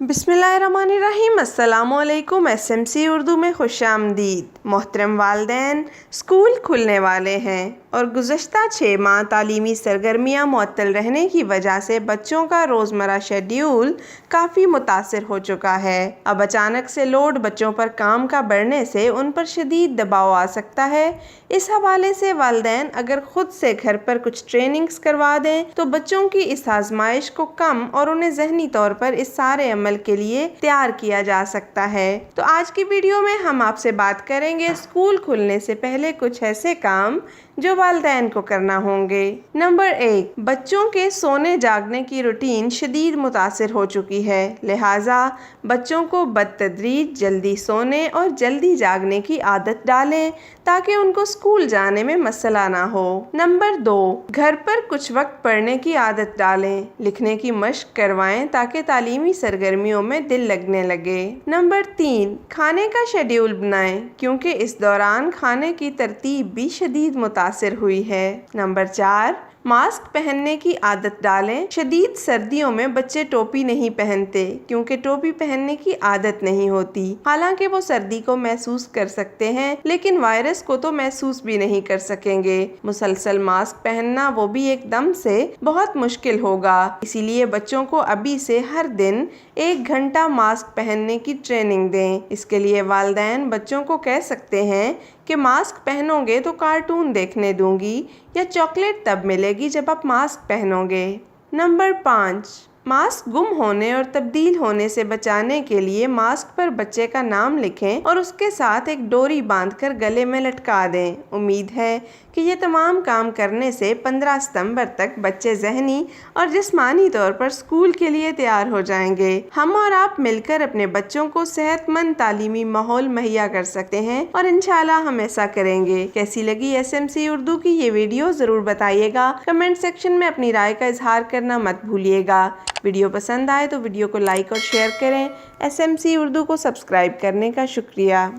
बिस्मिल्लाहिर्रहमानिर्रहीम। अस्सलामुअलैकुम। SMC उर्दू में खुश आमदीद। मोहतरम वालिदैन, स्कूल खुलने वाले हैं और गुज़श्ता 6 माह तालीमी सरगर्मियाँ मुअत्तल रहने की वजह से बच्चों का रोज़मर्रा शेड्यूल काफ़ी मुतासिर हो चुका है। अब अचानक से लोड बच्चों पर काम का बढ़ने से उन पर शदीद दबाव आ सकता है। इस हवाले से वालिदैन अगर ख़ुद से घर पर कुछ ट्रेनिंग्स करवा दें तो बच्चों की इस आजमाइश को कम और उन्हें ज़हनी तौर पर इस सारे अमल के लिए तैयार किया जा सकता है। तो आज की वीडियो में हम आपसे बात करेंगे स्कूल खुलने से पहले कुछ ऐसे काम जो वालिदैन को करना होंगे। नंबर 1, बच्चों के सोने जागने की रूटीन शदीद मुतासिर हो चुकी है, लिहाजा बच्चों को बतदरीज जल्दी सोने और जल्दी जागने की आदत डालें ताकि उनको स्कूल जाने में मसला ना हो। नंबर 2, घर पर कुछ वक्त पढ़ने की आदत डालें, लिखने की मशक करवाएं ताकि तालीमी सरगर्मियों में दिल लगने लगे। नंबर 3, खाने का शेड्यूल बनाएं क्योंकि इस दौरान खाने की तरतीब भी शदीद मुतासिर हुई है। नंबर 4, मास्क पहनने की आदत डालें। शदीद सर्दियों में बच्चे टोपी नहीं पहनते क्योंकि टोपी पहनने की आदत नहीं होती। हालांकि वो सर्दी को महसूस कर सकते हैं लेकिन वायरस को तो महसूस भी नहीं कर सकेंगे। मुसलसल मास्क पहनना वो भी एकदम से बहुत मुश्किल होगा, इसीलिए बच्चों को अभी से हर दिन 1 घंटा मास्क पहनने की ट्रेनिंग दें। इसके लिए वालिदैन बच्चों को कह सकते हैं कि मास्क पहनोगे तो कार्टून देखने दूंगी या चॉकलेट तब मिलेगी जब आप मास्क पहनोगे। नंबर 5, मास्क गुम होने और तब्दील होने से बचाने के लिए मास्क पर बच्चे का नाम लिखें और उसके साथ एक डोरी बांधकर गले में लटका दें। उम्मीद है कि ये तमाम काम करने से 15 सितंबर तक बच्चे ज़हनी और जिस्मानी तौर पर स्कूल के लिए तैयार हो जाएंगे। हम और आप मिलकर अपने बच्चों को सेहतमंद तालीमी माहौल मुहैया कर सकते हैं और इंशाल्लाह हम ऐसा करेंगे। कैसी लगी SMC उर्दू की ये वीडियो ज़रूर बताइएगा। कमेंट सेक्शन में अपनी राय का इजहार करना मत भूलिएगा। वीडियो पसंद आए तो वीडियो को लाइक और शेयर करें। SMC उर्दू को सब्सक्राइब करने का शुक्रिया।